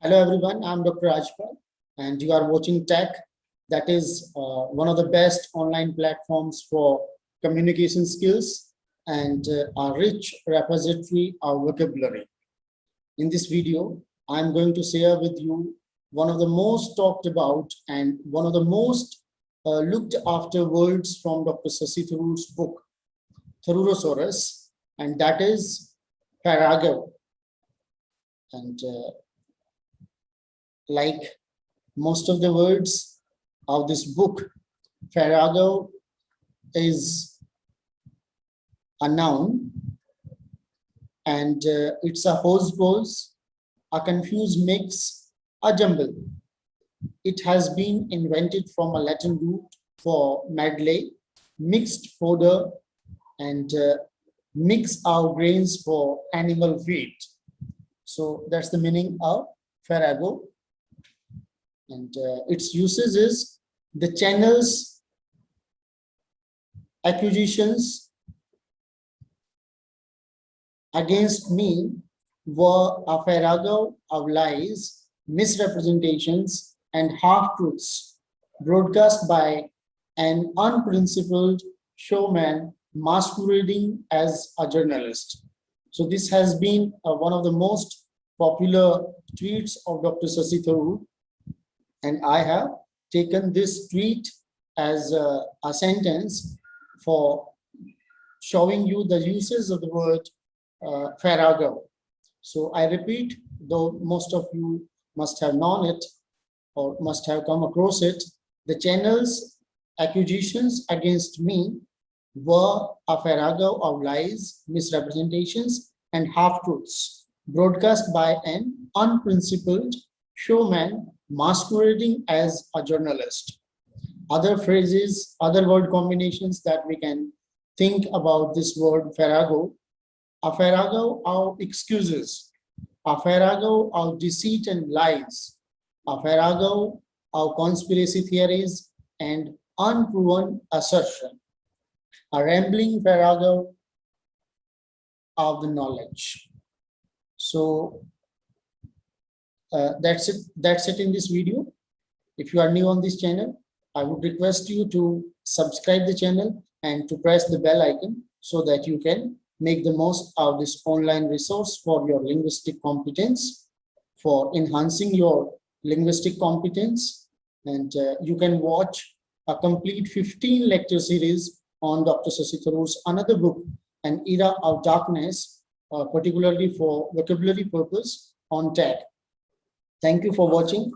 Hello everyone, I'm Dr. Rajpal and you are watching TEC. That is one of the best online platforms for communication skills and a rich repository of vocabulary. In this video, I'm going to share with you one of the most talked about and one of the most looked after words from Dr. Shashi Tharoor's book, Tharoorosaurus, and that is Farrago. And like most of the words of this book, Farrago is a noun and it's a hose, a confused mix, a jumble. It has been invented from a Latin root for medley, mixed fodder, and mix our grains for animal feed. So that's the meaning of Farrago. And its uses is the channels, accusations against me were a farrago of lies, misrepresentations, and half-truths broadcast by an unprincipled showman masquerading as a journalist. So this has been one of the most popular tweets of Dr. Shashi Tharoor, and I have taken this tweet as a sentence for showing you the uses of the word farrago. So I repeat, though most of you must have known it or must have come across it, the channel's accusations against me were a farrago of lies, misrepresentations, and half-truths broadcast by an unprincipled showman masquerading as a journalist. Other phrases, other word combinations that we can think about this word farrago: a farrago of excuses, a farrago of deceit and lies, a farrago of conspiracy theories and unproven assertion, a rambling farrago of the knowledge. So that's it in this video. If you are new on this channel, I would request you to subscribe the channel and to press the bell icon so that you can make the most of this online resource for your linguistic competence, for enhancing your linguistic competence. And you can watch a complete 15 lecture series on Dr. Shashi Tharoor's another book, An Era of Darkness, particularly for vocabulary purpose on TEC. Thank you for watching.